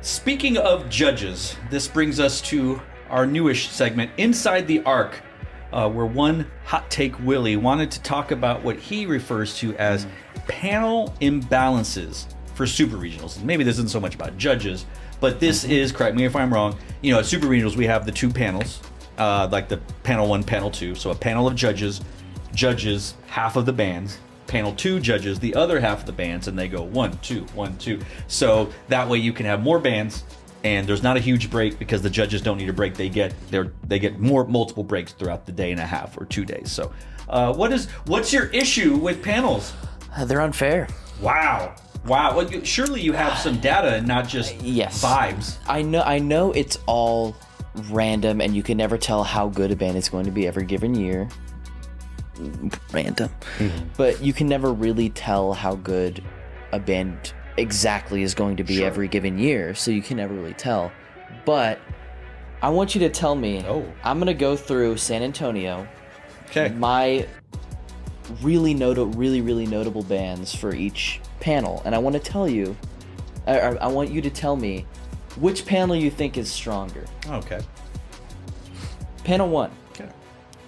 Speaking of judges, this brings us to our newish segment, Inside the Arc, where one Hot Take Willie wanted to talk about what he refers to as panel imbalances for super regionals. Maybe this isn't so much about judges, but this is, correct me if I'm wrong, at super regionals we have the two panels, like the panel 1, panel 2. So a panel of judges half of the bands. Panel 2 judges the other half of the bands, and they go 1, 2, 1, 2. So that way you can have more bands, and there's not a huge break because the judges don't need a break. They get multiple breaks throughout the day and a half or 2 days. So, what's your issue with panels? They're unfair. Wow. Well, surely you have some data and not just vibes. I know it's all random, and you can never tell how good a band is going to be every given year. Random. But you can never really tell how good a band exactly is going to be every given year, so you can never really tell. But I want you to tell me, I'm going to go through San Antonio, my really notable bands for each panel, and I want to tell you, I want you to tell me which panel you think is stronger. Okay. Panel 1. Okay.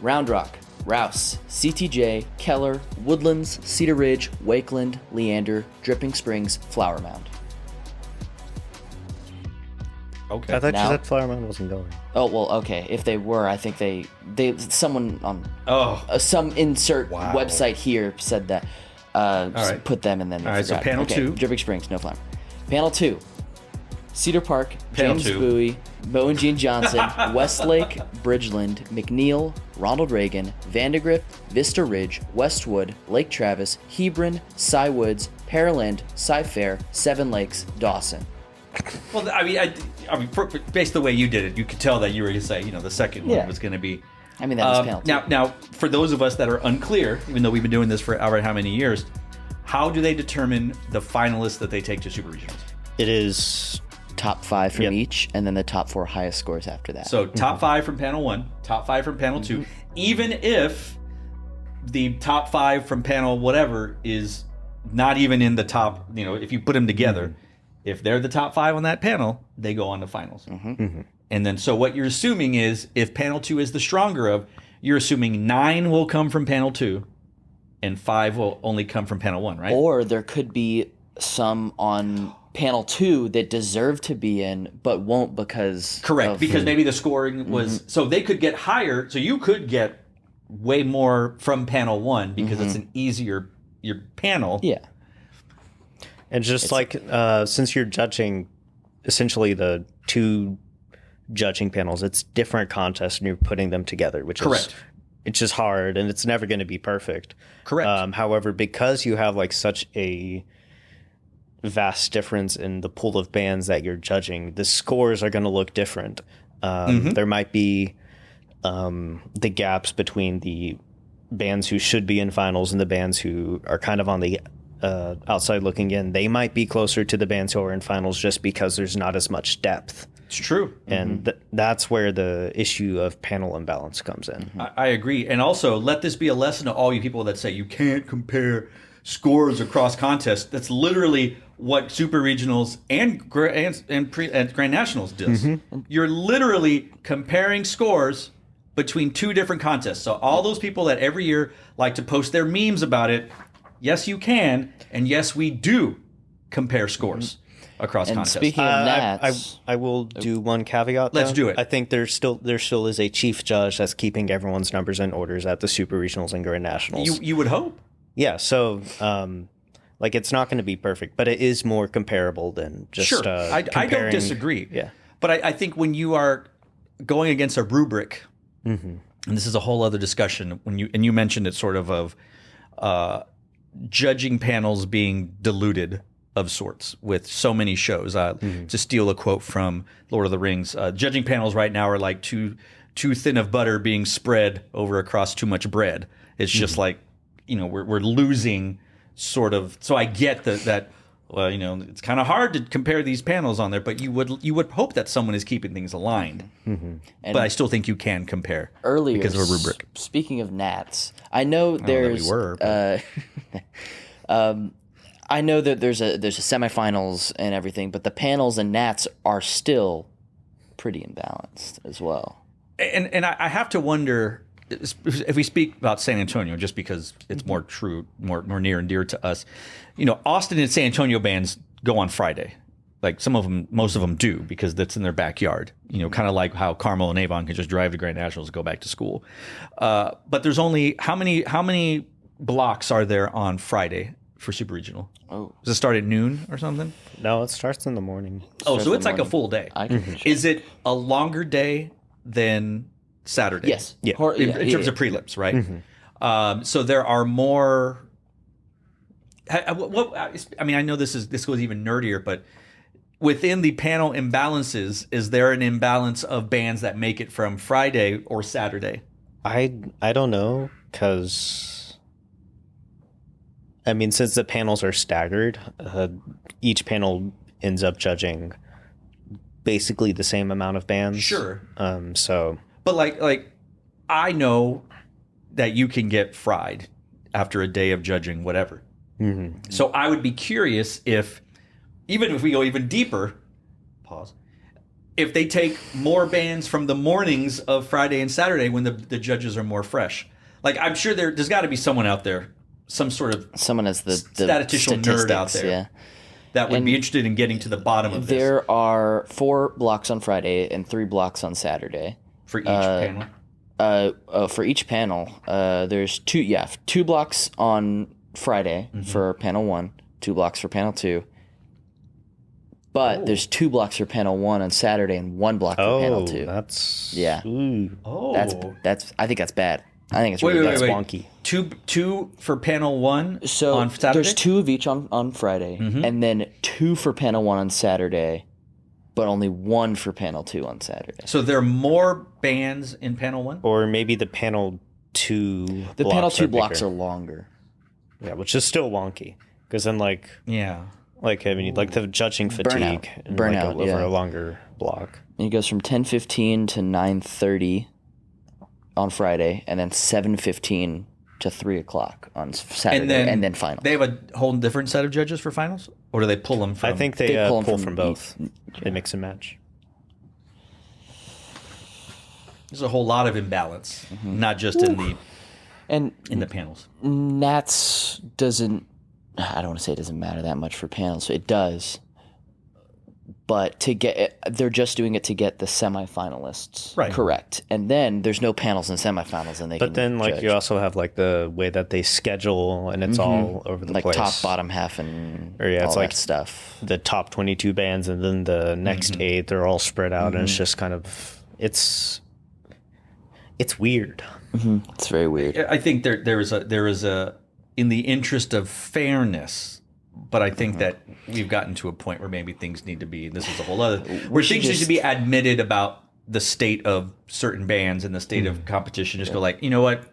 Round Rock, Rouse, CTJ, Keller, Woodlands, Cedar Ridge, Wakeland, Leander, Dripping Springs, Flower Mound. Okay. I thought you said Flower Mound wasn't going. Oh, well, okay. If they were, I think someone on some insert website here said that. Right. Put them and then they forgot. So panel 2. Dripping Springs, no Flower. Panel 2. Cedar Park, James Bowie, Bo and Gene Johnson, Westlake, Bridgeland, McNeil, Ronald Reagan, Vandegrift, Vista Ridge, Westwood, Lake Travis, Hebron, Cy Woods, Pearland, Cy Fair, Seven Lakes, Dawson. Well, I mean, based on the way you did it, you could tell that you were going to say, the second one was going to be. I mean, that was panel 2. Now, for those of us that are unclear, even though we've been doing this for however how many years, how do they determine the finalists that they take to super regionals? It is top 5 from each, and then the top 4 highest scores after that. So top 5 from panel 1, top 5 from panel 2, even if the top 5 from panel whatever is not even in the top, if you put them together, if they're the top 5 on that panel, they go on to finals. And then, so what you're assuming is, if panel 2 is the stronger of, you're assuming 9 will come from panel 2, and 5 will only come from panel 1, right? Or there could be some on panel 2 that deserve to be in, but won't because... Correct, because maybe the scoring was... So they could get higher, so you could get way more from panel 1 because it's an easier your panel. Yeah. And just since you're judging essentially the two judging panels, it's different contests and you're putting them together, which is it's just hard and it's never going to be perfect. Correct. However, because you have such a vast difference in the pool of bands that you're judging, the scores are going to look different. There might be the gaps between the bands who should be in finals and the bands who are kind of on the outside looking in. They might be closer to the bands who are in finals just because there's not as much depth. It's true. And that's where the issue of panel imbalance comes in. I agree. And also, let this be a lesson to all you people that say you can't compare scores across contests. That's literally what Super Regionals and Grand Nationals does. You're literally comparing scores between two different contests. So all those people that every year like to post their memes about it, yes, you can, and yes, we do compare scores across contests. Speaking of that, I will do one caveat. Let's do it. I think there still is a chief judge that's keeping everyone's numbers and orders at the Super Regionals and Grand Nationals. You would hope. Yeah, so it's not going to be perfect, but it is more comparable than just I don't disagree. Yeah, but I think when you are going against a rubric, and this is a whole other discussion. You mentioned it sort of judging panels being diluted of sorts with so many shows. To steal a quote from Lord of the Rings, judging panels right now are like too thin of butter being spread over across too much bread. It's just like, we're losing sort of. So I get that. Well, it's kind of hard to compare these panels on there, but you would hope that someone is keeping things aligned. But I still think you can compare earlier because of a rubric. Speaking of Nats, I know there's. I know that there's a semifinals and everything, but the panels and nats are still pretty imbalanced as well. And I have to wonder if we speak about San Antonio, just because it's more true, more near and dear to us. Austin and San Antonio bands go on Friday. Like some of them, most of them do, because that's in their backyard. Kind of like how Carmel and Avon can just drive to Grand Nationals and go back to school. But there's only how many blocks are there on Friday for Super Regional? Oh, Does it start at noon or something? No, it starts in the morning. Oh, so it's like a full day. Is it a longer day than Saturday? Yes. Yeah. In terms of prelims, right? So there are more. I mean, I know this goes even nerdier, but within the panel imbalances, is there an imbalance of bands that make it from Friday or Saturday? I don't know, because I mean, since the panels are staggered, each panel ends up judging basically the same amount of bands. Sure. So, but like I know that you can get fried after a day of judging whatever. Mm-hmm. So I would be curious if, even if we go even deeper, if they take more bands from the mornings of Friday and Saturday when the judges are more fresh. Like, I'm sure there's got to be someone out there, someone as the statistician nerd out there, that would be interested in getting to the bottom of this. There are 4 blocks on Friday and 3 blocks on Saturday for each panel. For each panel, there's 2 blocks on Friday for panel 1, 2 blocks for panel 2. But there's 2 blocks for panel 1 on Saturday and 1 block for panel 2. That's that's I think that's bad. I think it's really that's wonky. Two for panel 1 so on Saturday? There's 2 of each on Friday, and then 2 for panel 1 on Saturday, but only 1 for panel 2 on Saturday. So there are more bands in panel 1? Or maybe the panel 2 The panel 2 are blocks bigger. are longer. Yeah, which is still wonky. Because then, I mean, like the judging fatigue Burnout, over a longer block. And it goes from 10:15 to 9:30 on Friday, and then 7:15 to 3 o'clock on Saturday, and then finals. They have a whole different set of judges for finals, or do they pull them from? I think they pull from both. They mix and match. There's a whole lot of imbalance, not just in the panels. Nats doesn't. I don't want to say it doesn't matter that much for panels. It does, but they're just doing it to get the semifinalists correct, and then there's no panels and semifinals, and they. But then, judge. you also have the way that they schedule, and it's all over the place, top, bottom half, and it's all that stuff. The top 22 bands, and then the next 8, they're all spread out, and it's just kind of it's weird. It's very weird. I think there is a in the interest of fairness, but I think that we've gotten to a point where maybe things need to be. This is a whole other where things need to be admitted about the state of certain bands and the state of competition. Just go you know what,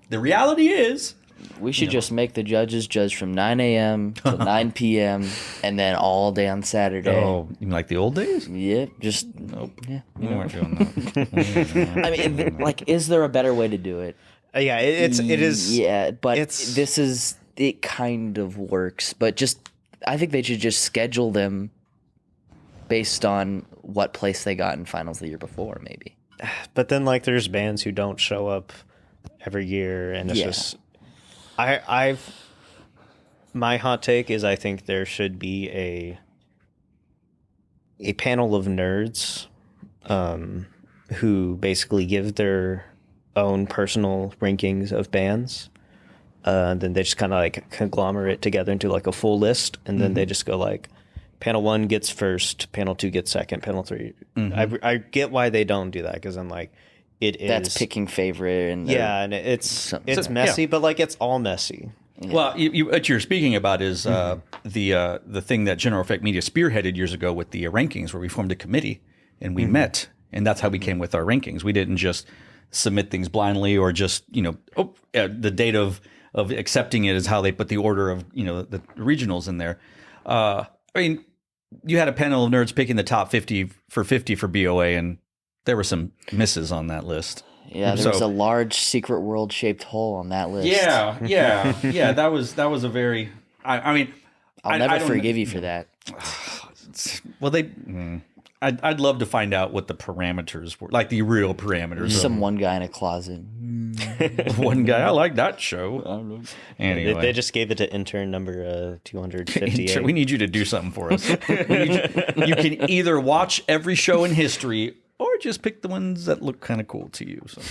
the reality is. We should just make the judges judge from 9 a.m. to 9 p.m. and then all day on Saturday. Oh, you mean like the old days? Yeah, just nope. Yeah, we weren't doing that. I mean, is there a better way to do it? Yeah, it is. Yeah, but it kind of works. But I think they should just schedule them based on what place they got in finals the year before, maybe. But then, there's bands who don't show up every year, and it's just. My hot take is I think there should be a panel of nerds, who basically give their own personal rankings of bands. Then they just kind of conglomerate together into a full list, and then they just go panel 1 gets first, panel 2 gets second, panel 3. I get why they don't do that, because I'm that's picking favorite, and and it's messy, but it's all messy. Yeah. Well, what you're speaking about is the thing that General Effect Media spearheaded years ago with the rankings, where we formed a committee and we met, and that's how we came with our rankings. We didn't just submit things blindly, or just the date of accepting it is how they put the order of the regionals in there. I mean, you had a panel of nerds picking the top 50 for BOA, and there were some misses on that list. Yeah, there was a large secret world shaped hole on that list. Yeah. That was a very. I mean, I'll I never don't forgive you for that. Well, I'd love to find out what the parameters were, like the real parameters. Some one guy in a closet. One guy, I like that show. Anyway, They just gave it to intern number 258. we need you to do something for us. You can either watch every show in history or just pick the ones that look kind of cool to you. So.